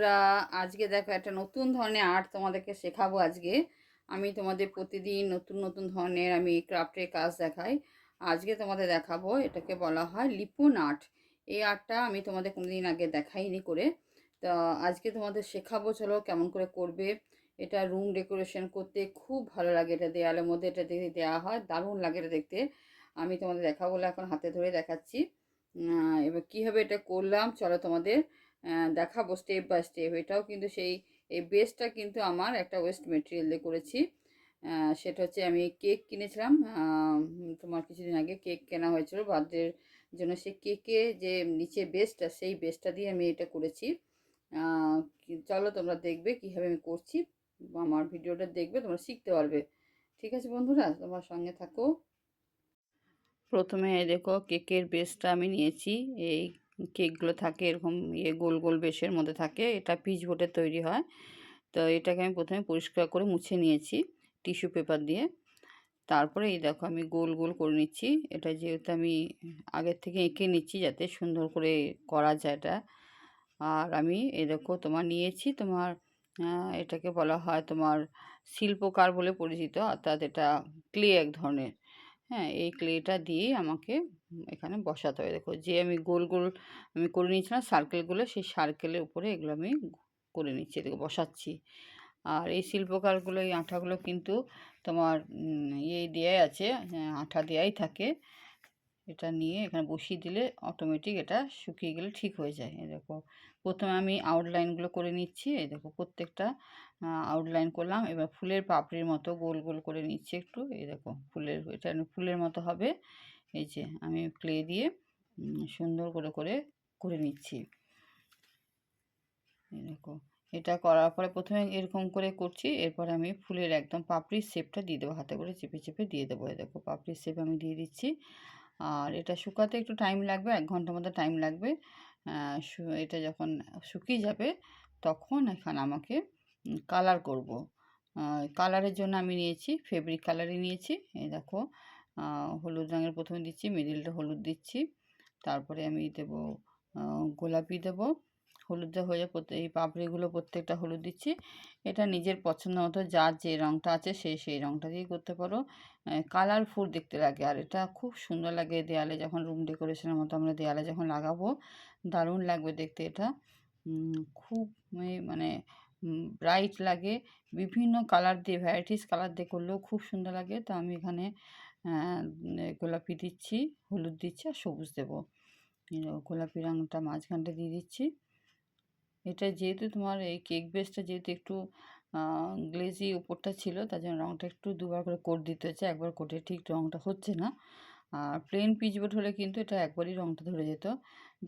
বন্ধুরা, আজকে দেখো একটা নতুন ধরনের আর্ট তোমাদেরকে শেখাবো। আজকে আমি তোমাদের প্রতিদিন নতুন নতুন ধরনের আমি ক্রাফটের কাজ দেখাই। আজকে তোমাদের দেখাবো, এটাকে বলা হয় লিপন আর্ট। এই আর্টটা আমি তোমাদের কোনোদিন আগে দেখাইনি করে। তা আজকে তোমাদের শেখাবো, চলো কেমন করে করবে। এটা রুম ডেকোরেশন করতে খুব ভালো লাগে। এটা দেয়ালের মধ্যে এটা দিয়ে দেওয়া হয়, দারুণ লাগে এটা দেখতে। আমি তোমাদের দেখাবো বলে এখন হাতে ধরে দেখাচ্ছি। এবার কীভাবে এটা করলাম চলো তোমাদের দেখাবো স্টেপ বাই স্টেপ। এটাও কিন্তু সেই এই বেসটা কিন্তু আমার একটা ওয়েস্ট মেটেরিয়াল দিয়ে করেছি। সেটা হচ্ছে আমি কেক কিনেছিলাম, তোমার কিছুদিন আগে কেক কেনা হয়েছিল বার্থডের জন্য। সেই কেকে যে নিচে বেসটা, সেই বেসটা দিয়ে আমি এটা করেছি। চলো তোমরা দেখবে কীভাবে আমি করছি, আমার ভিডিওটা দেখবে, তোমরা শিখতে পারবে। ঠিক আছে বন্ধুরা, তোমার সঙ্গে থাকো। প্রথমে দেখো কেকের বেসটা আমি নিয়েছি। এই কেকগুলো থাকে এরকম গোল গোল বেসের মধ্যে থাকে, এটা পিচ বোর্ডের তৈরি হয়। তো এটাকে আমি প্রথমে পরিষ্কার করে মুছে নিয়েছি টিস্যু পেপার দিয়ে। তারপরে এই দেখো আমি গোল গোল করে নিচ্ছি। এটা যেহেতু আমি আগের থেকে এঁকে নিচ্ছি যাতে সুন্দর করে করা যায় এটা। আর আমি এই দেখো তোমার নিয়েছি তোমার এটাকে বলা হয় তোমার শিল্পকার বলে পরিচিত, অর্থাৎ এটা ক্লে এক ধরনের। হ্যাঁ, এই ক্লেটা দিয়ে আমাকে এখানে বসাতে হবে। দেখো যে আমি গোল গোল আমি করে নিয়েছিলাম সার্কেলগুলো, সেই সার্কেলের উপরে এগুলো আমি করে নিচ্ছি, এদিকে বসাচ্ছি। আর এই শিল্পকারগুলো, এই আঠাগুলো কিন্তু তোমার দেওয়াই আছে, আঠা দেওয়াই থাকে। এটা নিয়ে এখানে বসিয়ে দিলে অটোমেটিক এটা শুকিয়ে গেলে ঠিক হয়ে যায়। এই দেখো প্রথমে আমি আউটলাইনগুলো করে নিচ্ছি। এই দেখো প্রত্যেকটা আউটলাইন করলাম। এবার ফুলের পাপড়ির মতো গোল গোল করে নিচ্ছি একটু। এই দেখো ফুলের, এটা ফুলের মতো হবে। এই যে আমি ক্লে দিয়ে সুন্দর করে করে করে নিচ্ছি। এই দেখো এটা করার পরে প্রথমে এরকম করে করছি, এরপরে আমি ফুলের একদম পাপড়ির শেপটা দিয়ে দেবো, হাতে করে চেপে চেপে দিয়ে দেবো। এই দেখো পাপড়ির শেপ আমি দিয়ে দিচ্ছি। আর এটা শুকাতে একটু টাইম লাগবে, 1 ঘন্টার মতো টাইম লাগবে। এটা যখন শুকিয়ে যাবে তখন এখানে আমাকে কালার করব। কালারের জন্য আমি নিয়েছি ফেব্রিক কালারই নিয়েছি। এই দেখো হলুদ রঙের প্রথমে দিচ্ছি, মিডিলটা হলুদ দিচ্ছি, তারপরে আমি দেবো গোলাপি দেবো। হলুদটা হয়ে যায়, এই পাপড়িগুলো প্রত্যেকটা হলুদ দিচ্ছি। এটা নিজের পছন্দ মতো যার যে রঙটা আছে সেই রঙটা দিয়ে করতে পারো। কালারফুল দেখতে লাগে, আর এটা খুব সুন্দর লাগে দেয়ালে যখন রুম ডেকোরেশনের মতো আমরা দেয়ালে যখন লাগাবো, দারুণ লাগবে দেখতে এটা। খুব মানে ব্রাইট লাগে। বিভিন্ন কালার দিয়ে, ভ্যারাইটিস কালার দিয়ে করলেও খুব সুন্দর লাগে। তো আমি এখানে গোলাপি দিচ্ছি, হলুদ দিচ্ছি আর সবুজ দেবো। গোলাপি রঙটা মাঝখানটা দিয়ে দিচ্ছি। এটা যেহেতু তোমার এই কেক বেসটা যেহেতু একটু গ্লেজি উপরটা ছিল, তার জন্য রঙটা একটু দুবার করে কোট দিতে হচ্ছে, একবার কোটে ঠিক রঙটা হচ্ছে না। আর প্লেন পিচবোর্ড হলে কিন্তু এটা একবারই রঙটা ধরে যেত।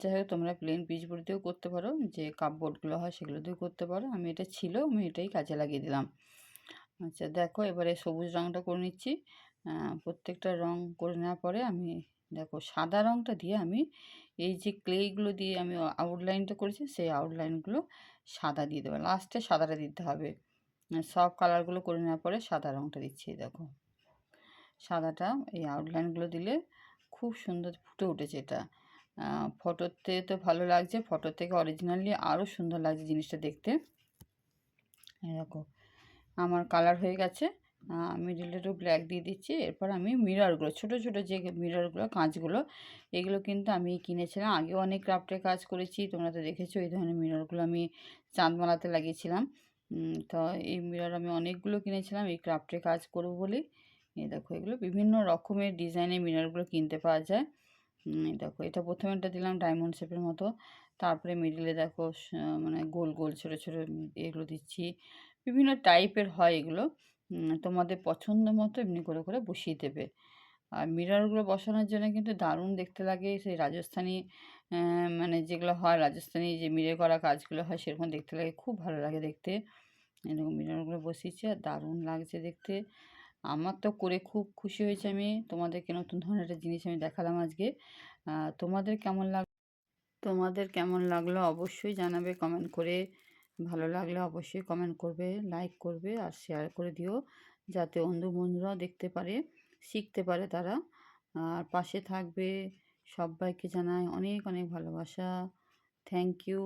যাই হোক তোমরা প্লেন পিচবোর্ড দিয়েও করতে পারো, যে কাপবোর্ডগুলো হয় সেগুলো দিয়েও করতে পারো। আমি এটা ছিল, আমি এটাই কাজে লাগিয়ে দিলাম। আচ্ছা দেখো এবারে সবুজ রঙটা করে নিচ্ছি। প্রত্যেকটা রঙ করে নেওয়ার পরে আমি দেখো সাদা রঙটা দিয়ে আমি এই যে ক্লেগুলো দিয়ে আমি আউটলাইনটা করেছি, সেই আউটলাইনগুলো সাদা দিয়ে দেবো। লাস্টে সাদাটা দিতে হবে। সব কালারগুলো করে নেওয়ার পরে সাদা রঙটা দিচ্ছি। দেখো সাদাটা এই আউটলাইনগুলো দিলে খুব সুন্দর ফুটে উঠেছে এটা। ফটোতে তো ভালো লাগছে, ফটো থেকে অরিজিনালি আরও সুন্দর লাগছে জিনিসটা দেখতে। দেখো আমার কালার হয়ে গেছে। মিডিলে একটু ব্ল্যাক দিয়ে দিচ্ছি। এরপর আমি মিররগুলো, ছোটো ছোটো যে মিররগুলো, কাঁচগুলো, এগুলো কিন্তু আমি কিনেছিলাম। আগেও অনেক ক্রাফটের কাজ করেছি, তোমরা তো দেখেছো। এই ধরনের মিররগুলো আমি চাঁদমালাতে লাগিয়েছিলাম। তো এই মিরর আমি অনেকগুলো কিনেছিলাম এই ক্রাফটের কাজ করবো বলেই। এই দেখো এগুলো বিভিন্ন রকমের ডিজাইনের মিররগুলো কিনতে পাওয়া যায়। দেখো এটা প্রথমেরটা দিলাম ডায়মন্ড শেপের মতো, তারপরে মিডিলে দেখো মানে গোল গোল ছোটো ছোটো এগুলো দিচ্ছি। বিভিন্ন টাইপের হয় এগুলো, তোমাদের পছন্দ মতো এমনি করে করে বসিয়ে দেবে। আর মিররগুলো বসানোর জন্য কিন্তু দারুণ দেখতে লাগে। সেই রাজস্থানি মানে যেগুলো হয়, রাজস্থানি যে মিরে করা কাজগুলো হয় সেরকম দেখতে লাগে, খুব ভালো লাগে দেখতে। এরকম মিররগুলো বসিয়েছি আর দারুণ লাগছে দেখতে। আমার তো করে খুব খুশি হয়েছি আমি। তোমাদেরকে নতুন ধরনের একটা জিনিস আমি দেখালাম আজকে। তোমাদের কেমন লাগলো অবশ্যই জানাবে কমেন্ট করে। ভালো লাগলে অবশ্যই কমেন্ট করবে, লাইক করবে আর শেয়ার করে দিও, যাতে অন্য বন্ধুরাও দেখতে পারে, শিখতে পারে তারা। আর পাশে থাকবে। সবাইকে জানাই অনেক অনেক ভালোবাসা। Thank you.